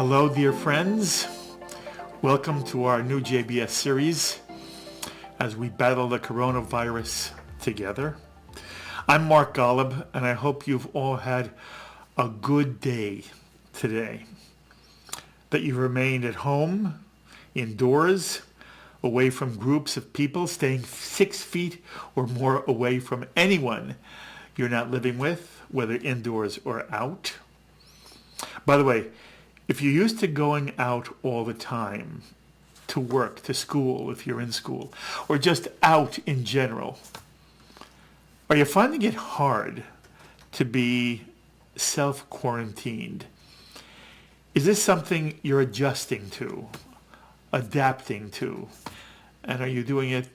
Hello, dear friends. Welcome to our new JBS series as we battle the coronavirus together. I'm Mark Golub, and I hope you've all had a good day today. That you've remained at home, indoors, away from groups of people, staying 6 feet or more away from anyone you're not living with, whether indoors or out. By the way, if you're used to going out all the time, to work, to school, if you're in school, or just out in general, are you finding it hard to be self-quarantined? Is this something you're adjusting to, adapting to? And are you doing it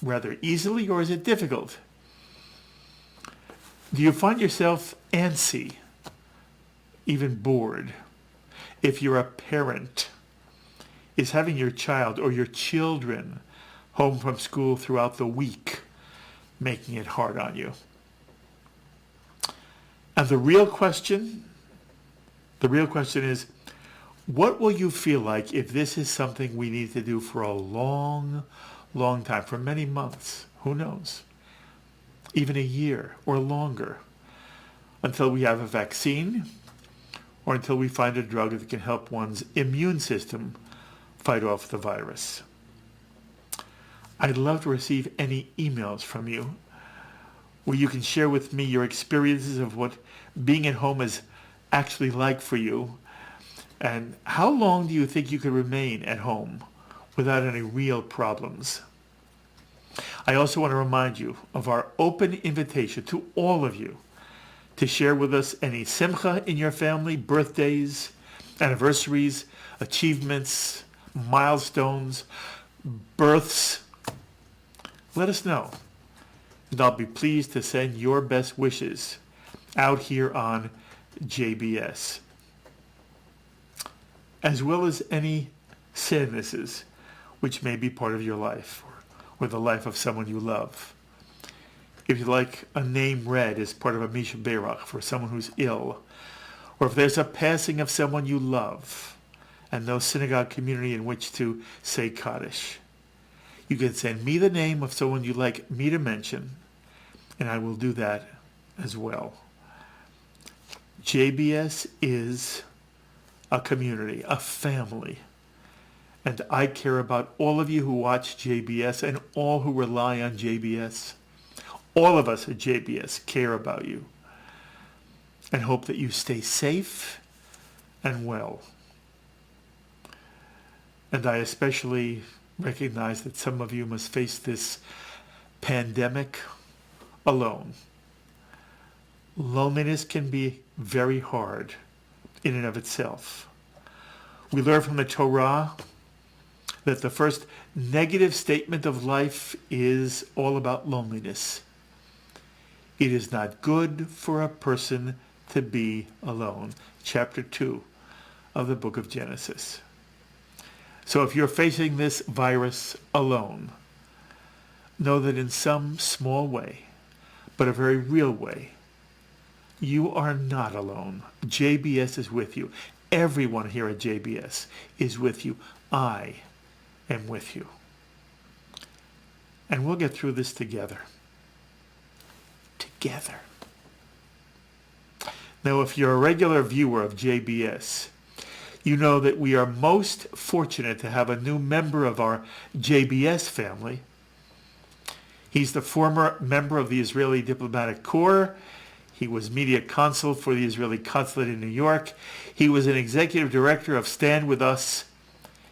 rather easily, or is it difficult? Do you find yourself antsy, even bored? If you're a parent, is having your child or your children home from school throughout the week making it hard on you? And the real question is, what will you feel like if this is something we need to do for a long, long time, for many months? Who knows? Even a year or longer, until we have a vaccine or until we find a drug that can help one's immune system fight off the virus. I'd love to receive any emails from you where you can share with me your experiences of what being at home is actually like for you, and how long do you think you could remain at home without any real problems? I also want to remind you of our open invitation to all of you to share with us any simcha in your family, birthdays, anniversaries, achievements, milestones, births. Let us know, and I'll be pleased to send your best wishes out here on JBS, as well as any sadnesses which may be part of your life or the life of someone you love. If you'd like a name read as part of a Misha Berach for someone who's ill, or if there's a passing of someone you love and no synagogue community in which to say Kaddish, you can send me the name of someone you'd like me to mention, and I will do that as well. JBS is a community, a family, and I care about all of you who watch JBS and all who rely on JBS. All of us at JBS care about you and hope that you stay safe and well. And I especially recognize that some of you must face this pandemic alone. Loneliness can be very hard in and of itself. We learn from the Torah that the first negative statement of life is all about loneliness. It is not good for a person to be alone. Chapter 2 of the book of Genesis. So if you're facing this virus alone, know that in some small way, but a very real way, you are not alone. JBS is with you. Everyone here at JBS is with you. I am with you. And we'll get through this together. Now, if you're a regular viewer of JBS, you know that we are most fortunate to have a new member of our JBS family. He's the former member of the Israeli Diplomatic Corps. He was Media Consul for the Israeli Consulate in New York. He was an executive director of Stand With Us,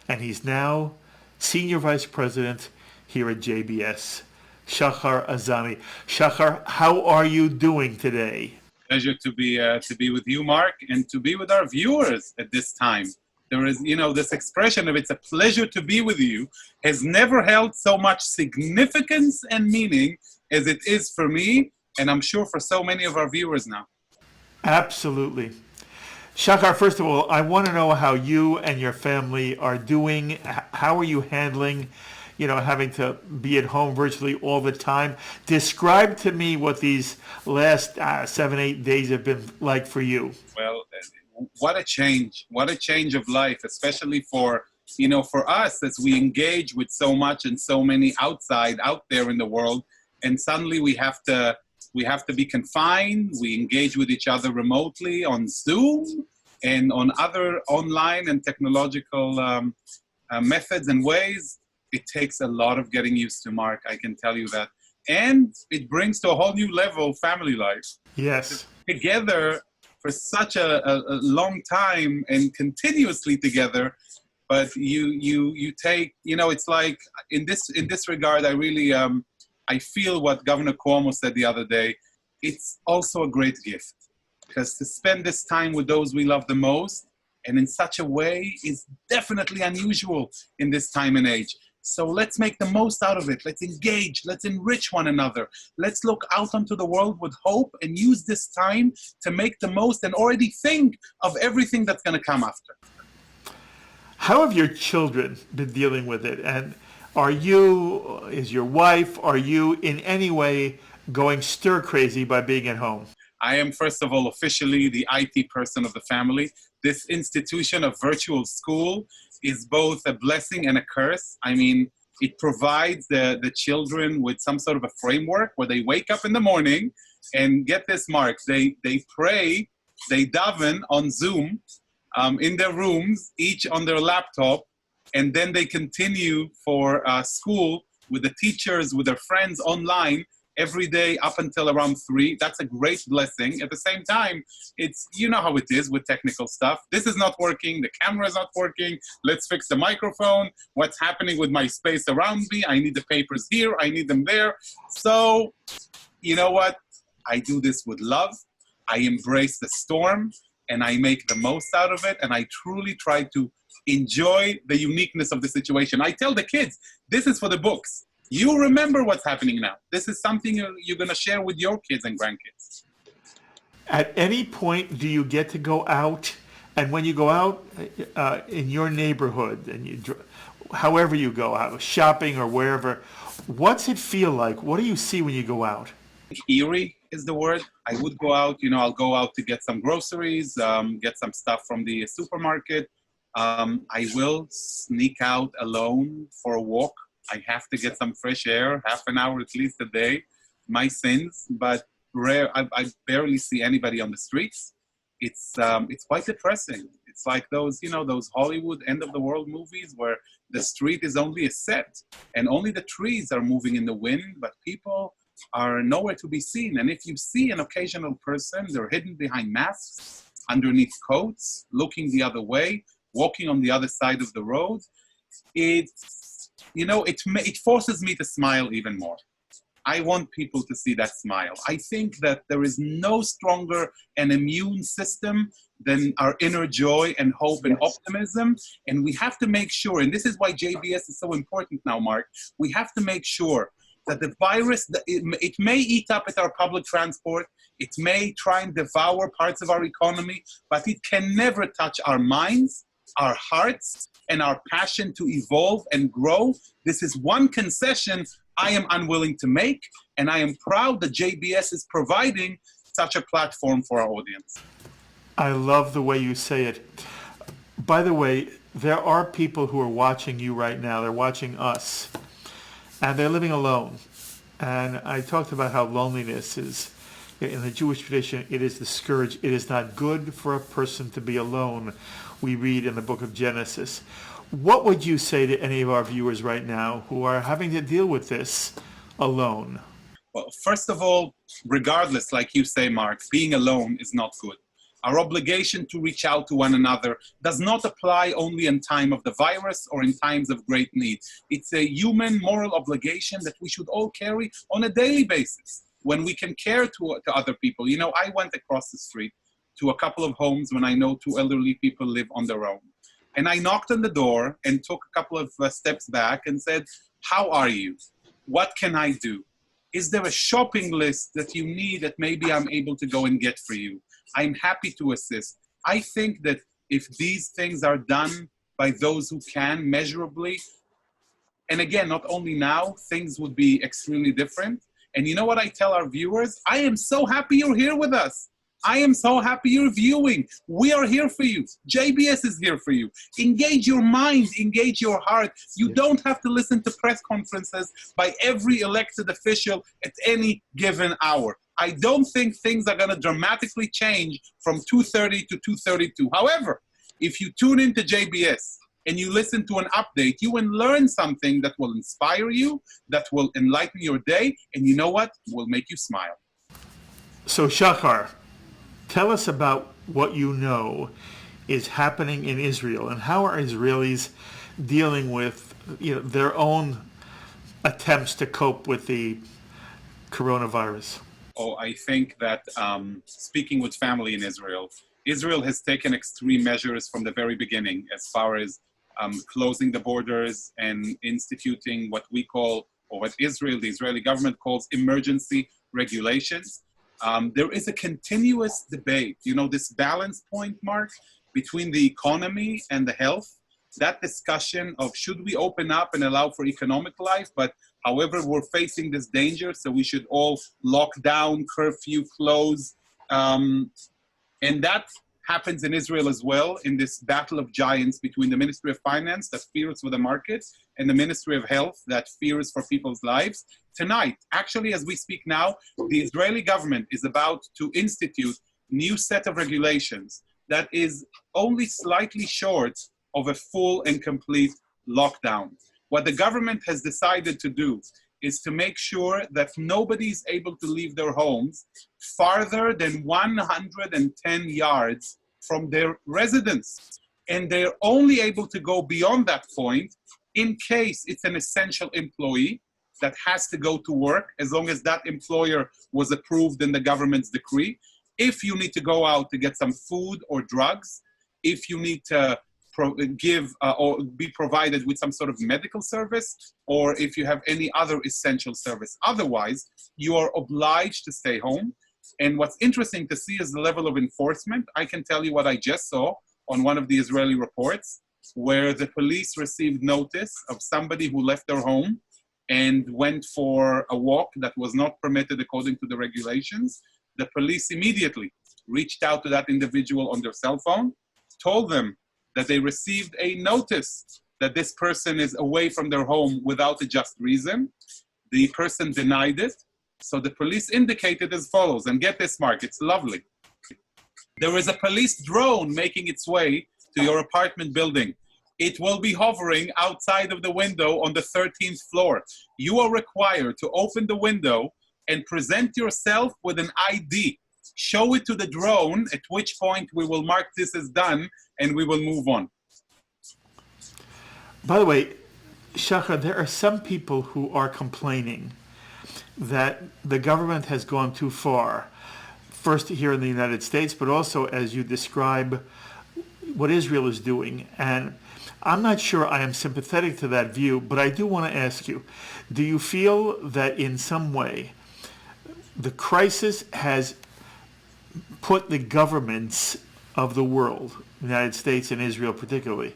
and he's now Senior Vice President here at JBS. Shahar Azani. Shahar, how are you doing today? Pleasure to be with you, Mark, and to be with our viewers at this time. There is, this expression of "it's a pleasure to be with you" has never held so much significance and meaning as it is for me, and I'm sure for so many of our viewers now. Absolutely. Shahar, first of all, I want to know how you and your family are doing. How are you handling having to be at home virtually all the time? Describe to me what these last 7-8 days have been like for you. Well, what a change. What a change of life, especially for, for us as we engage with so much and so many out there in the world. And suddenly we have to be confined. We engage with each other remotely on Zoom and on other online and technological methods and ways. It takes a lot of getting used to, Mark, I can tell you that. And it brings to a whole new level family life. Yes. Together for such a long time and continuously together, but you take, it's like in this regard, I really, I feel what Governor Cuomo said the other day. It's also a great gift, because to spend this time with those we love the most and in such a way is definitely unusual in this time and age. So let's make the most out of it. Let's engage. Let's enrich one another. Let's look out onto the world with hope and use this time to make the most and already think of everything that's going to come after. How have your children been dealing with it? And is your wife, are you in any way going stir crazy by being at home? I am, first of all, officially the IT person of the family. This institution of virtual school is both a blessing and a curse. I mean, it provides the children with some sort of a framework where they wake up in the morning and get this, Mark, they pray, they daven on Zoom in their rooms, each on their laptop, and then they continue for school with the teachers, with their friends online, every day up until around 3. That's a great blessing. At the same time, it's, how it is with technical stuff. This is not working. The camera is not working. Let's fix the microphone. What's happening with my space around me? I need the papers here. I need them there. So, you know what? I do this with love. I embrace the storm and I make the most out of it. And I truly try to enjoy the uniqueness of the situation. I tell the kids, this is for the books. You remember what's happening now. This is something you're going to share with your kids and grandkids. At any point, do you get to go out? And when you go out in your neighborhood, and however you go out, shopping or wherever, what's it feel like? What do you see when you go out? Eerie is the word. I would go out, I'll go out to get some groceries, get some stuff from the supermarket. I will sneak out alone for a walk. I have to get some fresh air, half an hour at least a day. My sins, but rare. I barely see anybody on the streets. It's quite depressing. It's like those Hollywood end of the world movies where the street is only a set and only the trees are moving in the wind, but people are nowhere to be seen. And if you see an occasional person, they're hidden behind masks, underneath coats, looking the other way, walking on the other side of the road. It forces me to smile even more. I want people to see that smile. I think that there is no stronger an immune system than our inner joy and hope and optimism. And we have to make sure, and this is why JBS is so important now, Mark, we have to make sure that the virus, it may eat up at our public transport, it may try and devour parts of our economy, but it can never touch our minds, our hearts, and our passion to evolve and grow. This is one concession I am unwilling to make, and I am proud that JBS is providing such a platform for our audience. I love the way you say it. By the way, there are people who are watching you right now. They're watching us, and they're living alone. And I talked about how loneliness is, in the Jewish tradition, it is the scourge. It is not good for a person to be alone, we read in the book of Genesis. What would you say to any of our viewers right now who are having to deal with this alone? Well, first of all, regardless, like you say, Mark, being alone is not good. Our obligation to reach out to one another does not apply only in time of the virus or in times of great need. It's a human moral obligation that we should all carry on a daily basis when we can care to other people. I went across the street to a couple of homes when I know 2 elderly people live on their own. And I knocked on the door and took a couple of steps back and said, how are you? What can I do? Is there a shopping list that you need that maybe I'm able to go and get for you? I'm happy to assist. I think that if these things are done by those who can measurably, and again, not only now, things would be extremely different. And you know what I tell our viewers? I am so happy you're here with us. I am so happy you're viewing. We are here for you. JBS is here for you. Engage your mind, engage your heart. You don't have to listen to press conferences by every elected official at any given hour. I don't think things are going to dramatically change from 2:30 to 2:32. However, if you tune into JBS and you listen to an update, you will learn something that will inspire you, that will enlighten your day, and you know what? Will make you smile. So Shahar, tell us about what you know is happening in Israel, and how are Israelis dealing with their own attempts to cope with the coronavirus? Oh, I think that speaking with family in Israel, Israel has taken extreme measures from the very beginning as far as closing the borders and instituting what we call, or what Israel, the Israeli government calls, emergency regulations. There is a continuous debate, this balance point, Mark, between the economy and the health. That discussion of should we open up and allow for economic life, but however, we're facing this danger, so we should all lock down, curfew, close. And that happens in Israel as well, in this battle of giants between the Ministry of Finance that fears for the markets and the Ministry of Health that fears for people's lives. Tonight, actually, as we speak now, the Israeli government is about to institute a new set of regulations that is only slightly short of a full and complete lockdown. What the government has decided to do is to make sure that nobody is able to leave their homes farther than 110 yards from their residence. And they're only able to go beyond that point in case it's an essential employee that has to go to work, as long as that employer was approved in the government's decree. If you need to go out to get some food or drugs, if you need to give or be provided with some sort of medical service, or if you have any other essential service. Otherwise, you are obliged to stay home. And what's interesting to see is the level of enforcement. I can tell you what I just saw on one of the Israeli reports, where the police received notice of somebody who left their home and went for a walk that was not permitted according to the regulations. The police immediately reached out to that individual on their cell phone, told them that they received a notice that this person is away from their home without a just reason. The person denied it. So the police indicated as follows, and get this, Mark, it's lovely. There is a police drone making its way to your apartment building. It will be hovering outside of the window on the 13th floor. You are required to open the window and present yourself with an ID. Show it to the drone, at which point we will mark this as done and we will move on. By the way, Shahar, there are some people who are complaining that the government has gone too far. First here in the United States, but also as you describe what Israel is doing. And I'm not sure I am sympathetic to that view, but I do want to ask you, do you feel that in some way the crisis has put the governments of the world, the United States and Israel particularly,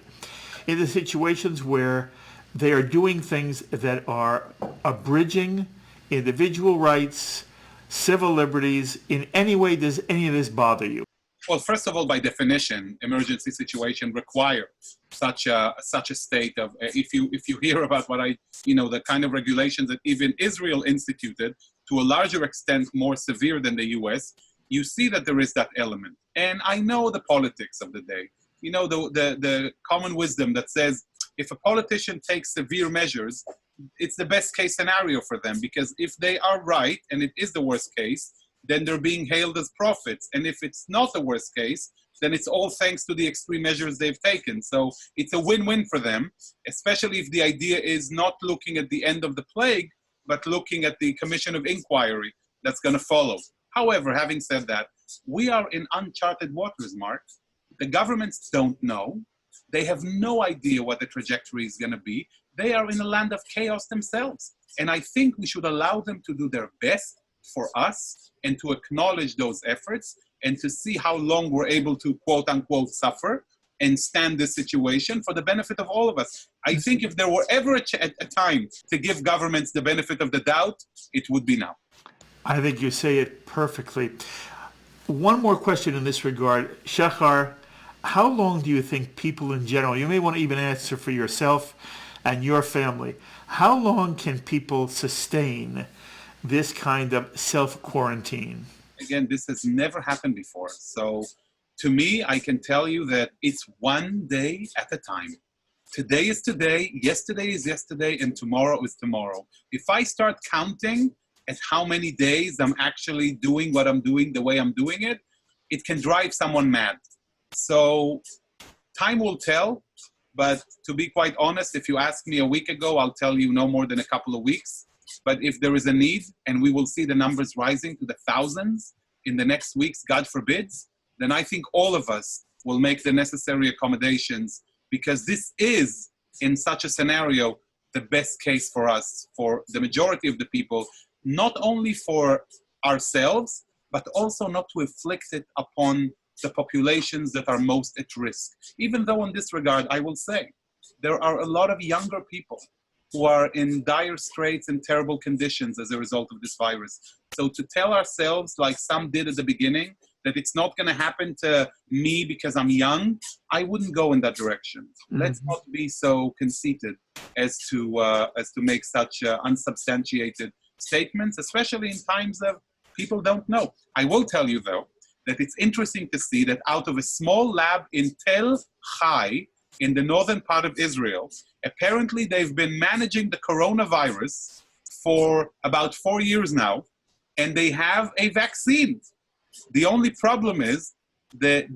into situations where they are doing things that are abridging individual rights, civil liberties? In any way does any of this bother you? Well, first of all, by definition, emergency situation require such a state of, if you hear about the kind of regulations that even Israel instituted, to a larger extent more severe than the US, you see that there is that element. And I know the politics of the day. The common wisdom that says if a politician takes severe measures, it's the best case scenario for them, because if they are right and it is the worst case, then they're being hailed as prophets. And if it's not the worst case, then it's all thanks to the extreme measures they've taken. So it's a win-win for them, especially if the idea is not looking at the end of the plague, but looking at the commission of inquiry that's going to follow. However, having said that, we are in uncharted waters, Mark. The governments don't know. They have no idea what the trajectory is going to be. They are in a land of chaos themselves. And I think we should allow them to do their best for us and to acknowledge those efforts and to see how long we're able to, quote unquote, suffer and stand this situation for the benefit of all of us. I think if there were ever a time to give governments the benefit of the doubt, it would be now. I think you say it perfectly. One more question in this regard. Shahar, how long do you think people in general, you may want to even answer for yourself and your family, how long can people sustain this kind of self-quarantine? Again, this has never happened before. So to me, I can tell you that it's one day at a time. Today is today, yesterday is yesterday, and tomorrow is tomorrow. If I start counting at how many days I'm actually doing what I'm doing the way I'm doing it, it can drive someone mad. So time will tell, but to be quite honest, if you asked me a week ago, I'll tell you no more than a couple of weeks. But if there is a need, and we will see the numbers rising to the thousands in the next weeks, God forbids, then I think all of us will make the necessary accommodations, because this is, in such a scenario, the best case for us, for the majority of the people, not only for ourselves, but also not to inflict it upon the populations that are most at risk. Even though in this regard, I will say, there are a lot of younger people who are in dire straits and terrible conditions as a result of this virus. So to tell ourselves, like some did at the beginning, that it's not going to happen to me because I'm young, I wouldn't go in that direction. Mm-hmm. Let's not be so conceited as to make such unsubstantiated statements, especially in times of people don't know. I will tell you, though, that it's interesting to see that out of a small lab in Tel Chai, in the northern part of Israel, apparently they've been managing the coronavirus for about 4 years now, and they have a vaccine. The only problem is that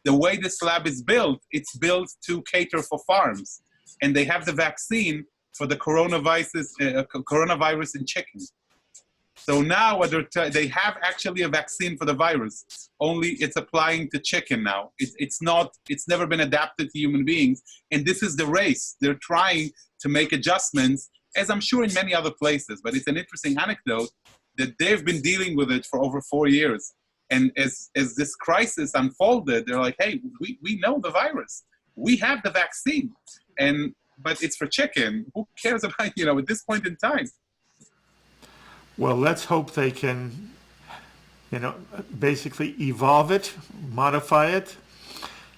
the way this lab is built, it's built to cater for farms, and they have the vaccine for the coronavirus in chicken. So now they have actually a vaccine for the virus, only it's applying to chicken now. It's never been adapted to human beings. And this is the race. They're trying to make adjustments, as I'm sure in many other places. But it's an interesting anecdote that they've been dealing with it for over 4 years. And as this crisis unfolded, they're like, hey, we know the virus. We have the vaccine. But it's for chicken. Who cares about, at this point in time? Well, let's hope they can, basically evolve it, modify it,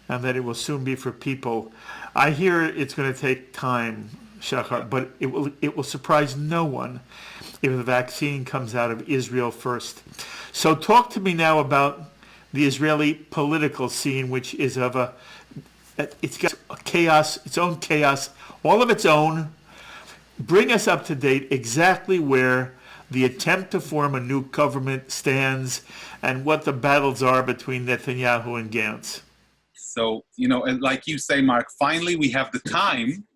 and that it will soon be for people. I hear it's going to take time, Shahar, but it will surprise no one if the vaccine comes out of Israel first. So talk to me now about the Israeli political scene, which is it's got chaos, its own chaos, all of its own. Bring us up to date exactly where the attempt to form a new government stands and what the battles are between Netanyahu and Gantz. So, like you say, Mark, finally we have the time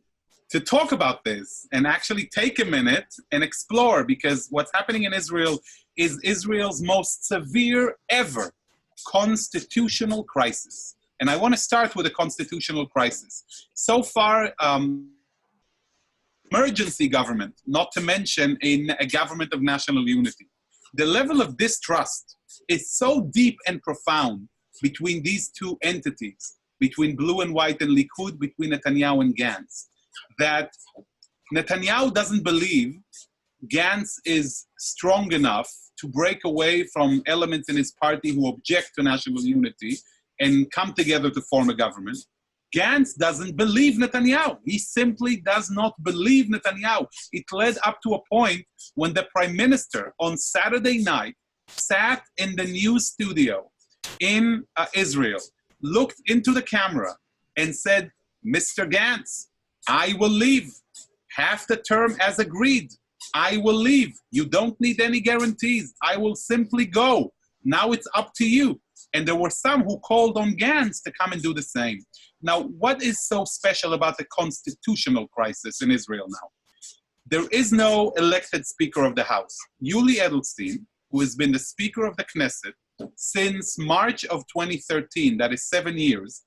to talk about this and actually take a minute and explore, because what's happening in Israel is Israel's most severe ever constitutional crisis. And I want to start with a constitutional crisis. So far, emergency government, not to mention a government of national unity. The level of distrust is so deep and profound between these two entities, between blue and white and Likud, between Netanyahu and Gantz, that Netanyahu doesn't believe Gantz is strong enough to break away from elements in his party who object to national unity and come together to form a government. Gantz doesn't believe Netanyahu. He simply does not believe Netanyahu. It led up to a point when the prime minister on Saturday night sat in the news studio in Israel, looked into the camera and said, Mr. Gantz, I will leave. Half the term as agreed. I will leave. You don't need any guarantees. I will simply go. Now it's up to you. And there were some who called on Gantz to come and do the same. Now, what is so special about the constitutional crisis in Israel now? There is no elected Speaker of the House. Yuli Edelstein, who has been the Speaker of the Knesset since March of 2013, that is 7 years.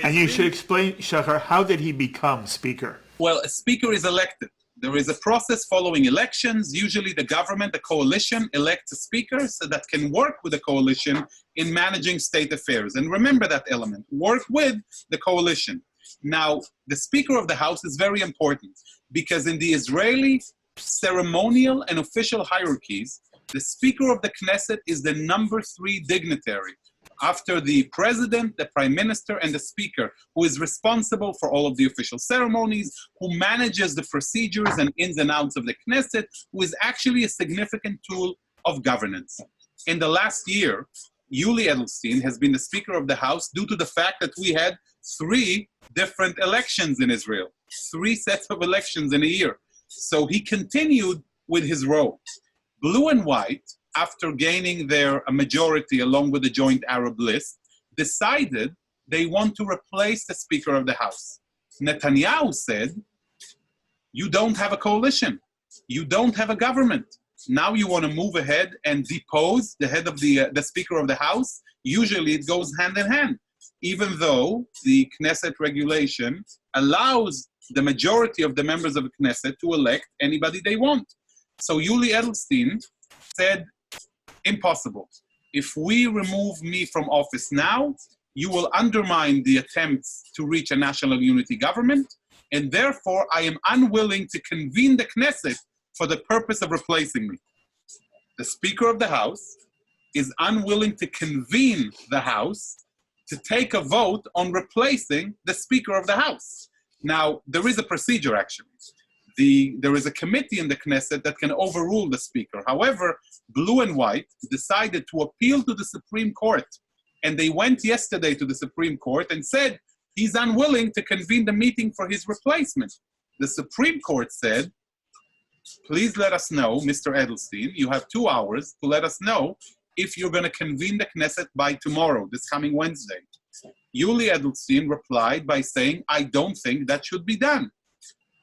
And you should explain, Shahar, how did he become Speaker? Well, a Speaker is elected. There is a process following elections. Usually the government, the coalition, elects a speaker so that can work with the coalition in managing state affairs. And remember that element, work with the coalition. Now, the Speaker of the House is very important because in the Israeli ceremonial and official hierarchies, The Speaker of the Knesset is the number 3 dignitary after the President, the Prime Minister, and the Speaker, who is responsible for all of the official ceremonies, who manages the procedures and ins and outs of the Knesset, who is actually a significant tool of governance. In the last year, Yuli Edelstein has been the Speaker of the House due to the fact that we had 3 different elections in Israel, 3 sets of elections in a year. So he continued with his role. Blue and White, after gaining their majority along with the joint Arab list, decided they want to replace the Speaker of the House. Netanyahu said, you don't have a coalition. You don't have a government. Now you want to move ahead and depose the head of the Speaker of the House? Usually it goes hand in hand, even though the Knesset regulation allows the majority of the members of the Knesset to elect anybody they want. So Yuli Edelstein said, impossible. If we remove me from office now, you will undermine the attempts to reach a national unity government, and therefore I am unwilling to convene the Knesset for the purpose of replacing me. The Speaker of the House is unwilling to convene the House to take a vote on replacing the Speaker of the House. Now, there is a procedure, actually. There is a committee in the Knesset that can overrule the Speaker. However, Blue and White decided to appeal to the Supreme Court, and they went yesterday to the Supreme Court and said he's unwilling to convene the meeting for his replacement. The Supreme Court said, please let us know, Mr. Edelstein, you have 2 hours to let us know if you're going to convene the Knesset by tomorrow, this coming Wednesday. Yuli Edelstein replied by saying, I don't think that should be done.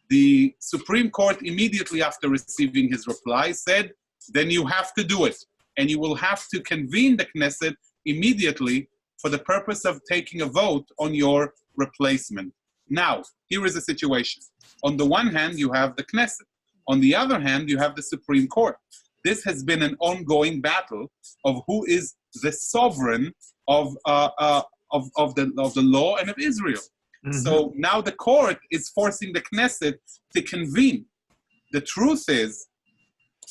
The Supreme Court, immediately after receiving his reply, said, then you have to do it, and you will have to convene the Knesset immediately for the purpose of taking a vote on your replacement. Now, here is the situation. On the one hand, you have the Knesset. On the other hand, you have the Supreme Court. This has been an ongoing battle of who is the sovereign of the law and of Israel. Mm-hmm. So now the court is forcing the Knesset to convene. The truth is,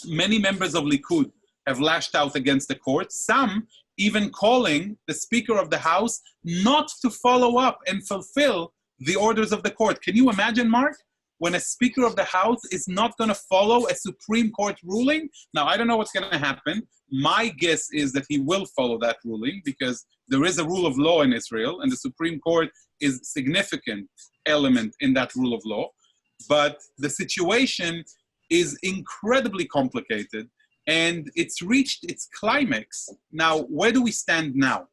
many members of Likud have lashed out against the court, some even calling the Speaker of the House not to follow up and fulfill the orders of the court. Can you imagine, Mark? When a Speaker of the House is not going to follow a Supreme Court ruling? Now, I don't know what's going to happen. My guess is that he will follow that ruling because there is a rule of law in Israel, and the Supreme Court is a significant element in that rule of law. But the situation is incredibly complicated, and it's reached its climax. Now, where do we stand now?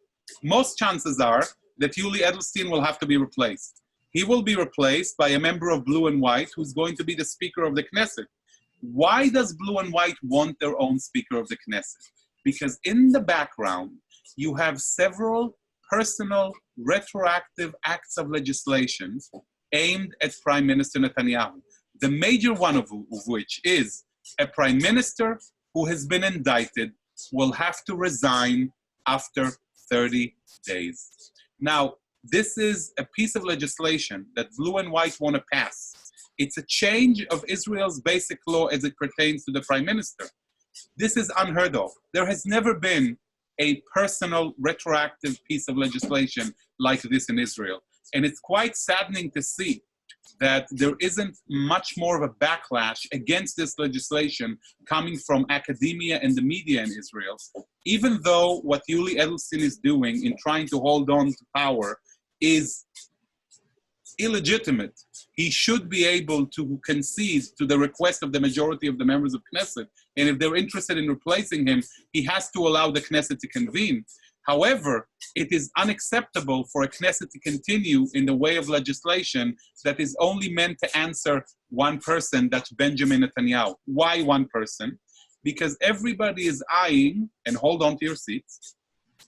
Most chances are that Yuli Edelstein will have to be replaced. He will be replaced by a member of Blue and White who's going to be the Speaker of the Knesset. Why does Blue and White want their own Speaker of the Knesset? Because in the background, you have several personal retroactive acts of legislation aimed at Prime Minister Netanyahu. The major one of which is a Prime Minister who has been indicted will have to resign after 30 days. Now, this is a piece of legislation that Blue and White want to pass. It's a change of Israel's basic law as it pertains to the Prime Minister. This is unheard of. There has never been a personal retroactive piece of legislation like this in Israel. And it's quite saddening to see that there isn't much more of a backlash against this legislation coming from academia and the media in Israel, even though what Yuli Edelstein is doing in trying to hold on to power is illegitimate. He should be able to concede to the request of the majority of the members of Knesset. And if they're interested in replacing him, he has to allow the Knesset to convene. However, it is unacceptable for a Knesset to continue in the way of legislation that is only meant to answer one person, that's Benjamin Netanyahu. Why one person? Because everybody is eyeing, and hold on to your seats,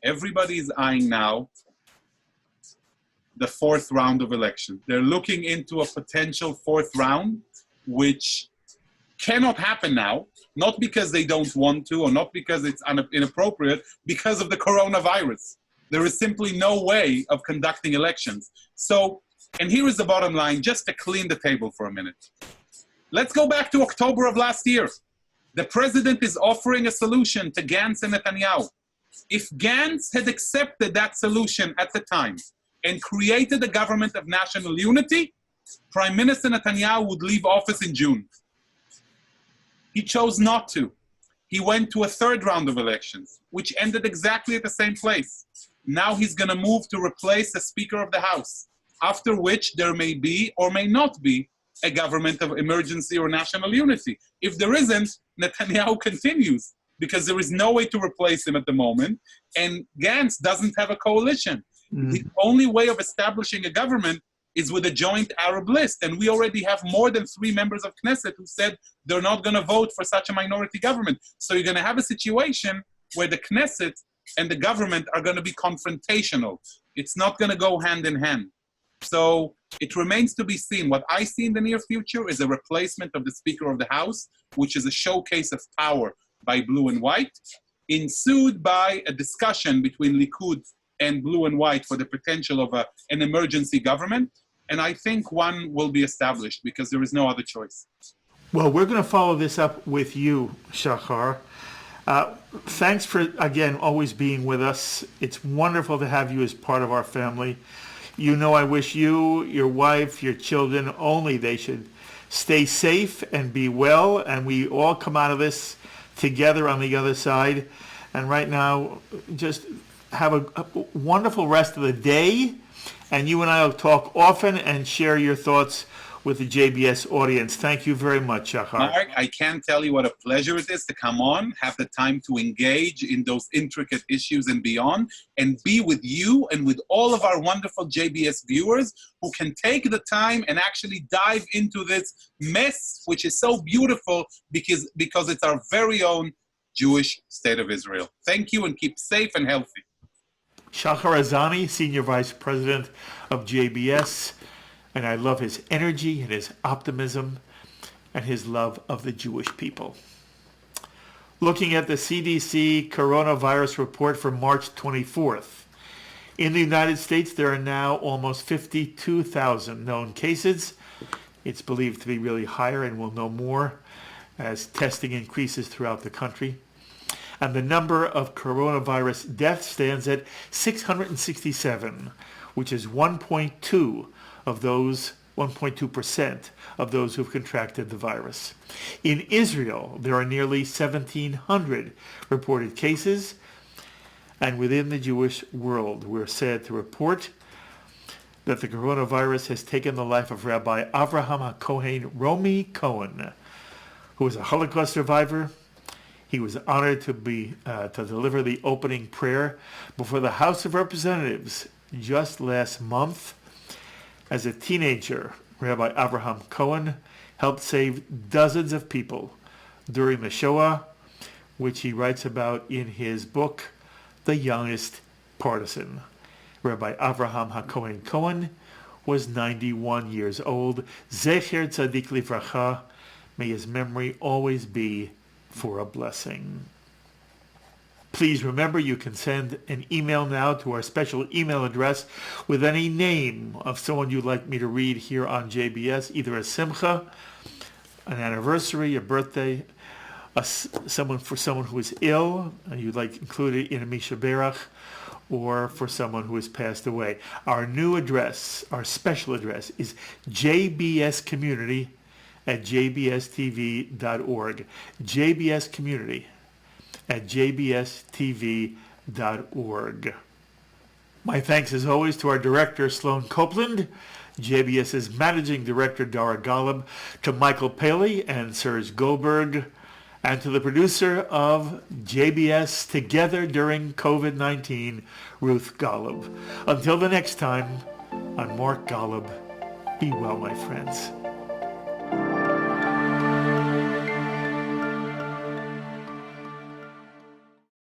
everybody is eyeing now the 4th round of elections. They're looking into a potential 4th round, which cannot happen now, not because they don't want to or not because it's inappropriate, because of the coronavirus. There is simply no way of conducting elections. So, and here is the bottom line, just to clean the table for a minute. Let's go back to October of last year. The president is offering a solution to Gantz and Netanyahu. If Gantz had accepted that solution at the time and created a government of national unity, Prime Minister Netanyahu would leave office in June. He chose not to. He went to a third round of elections, which ended exactly at the same place. Now he's going to move to replace the Speaker of the House, after which there may be or may not be a government of emergency or national unity. If there isn't, Netanyahu continues, because there is no way to replace him at the moment, and Gantz doesn't have a coalition. The only way of establishing a government is with a joint Arab list, and we already have more than 3 members of Knesset who said they're not going to vote for such a minority government. So you're going to have a situation where the Knesset and the government are going to be confrontational. It's not going to go hand in hand. So it remains to be seen. What I see in the near future is a replacement of the Speaker of the House, which is a showcase of power by blue and white, ensued by a discussion between Likud and blue and white for the potential of an emergency government. And I think one will be established because there is no other choice. Well, we're going to follow this up with you, Shahar. Thanks for, again, always being with us. It's wonderful to have you as part of our family. You know, I wish you, your wife, your children, only they should stay safe and be well, and we all come out of this together on the other side. And right now, just have a wonderful rest of the day, and you and I will talk often and share your thoughts with the JBS audience. Thank you very much, Shahar. Mark, I can't tell you what a pleasure it is to come on, have the time to engage in those intricate issues and beyond, and be with you and with all of our wonderful JBS viewers who can take the time and actually dive into this mess, which is so beautiful because it's our very own Jewish state of Israel. Thank you, and keep safe and healthy. Shahar Azani, Senior Vice President of JBS, and I love his energy and his optimism and his love of the Jewish people. Looking at the CDC coronavirus report for March 24th. In the United States, there are now almost 52,000 known cases. It's believed to be really higher, and we'll know more as testing increases throughout the country. And the number of coronavirus deaths stands at 667, which is 1.2% of those who've contracted the virus. In Israel, there are nearly 1,700 reported cases, and within the Jewish world, we're sad to report that the coronavirus has taken the life of Rabbi Avraham HaKohen Romi Cohen, who was a Holocaust survivor. He was honored to deliver the opening prayer before the House of Representatives just last month. As a teenager, Rabbi Avraham Cohen helped save dozens of people during the Shoah, which he writes about in his book, The Youngest Partisan. Rabbi Avraham HaKohen Cohen was 91 years old. Zecher Tzadik Livracha, may his memory always be for a blessing. Please remember, you can send an email now to our special email address with any name of someone you'd like me to read here on JBS, either a simcha, an anniversary, a birthday, someone who is ill, and you'd like included in a Misha Berach, or for someone who has passed away. Our new address, our special address, is jbscommunity@jbstv.org. jbscommunity@jbstv.org. My thanks as always to our director, Sloan Copeland, JBS's managing director, Dara Golub, to Michael Paley and Serge Goldberg, and to the producer of JBS Together During COVID-19, Ruth Golub. Until the next time, I'm Mark Golub. Be well, my friends.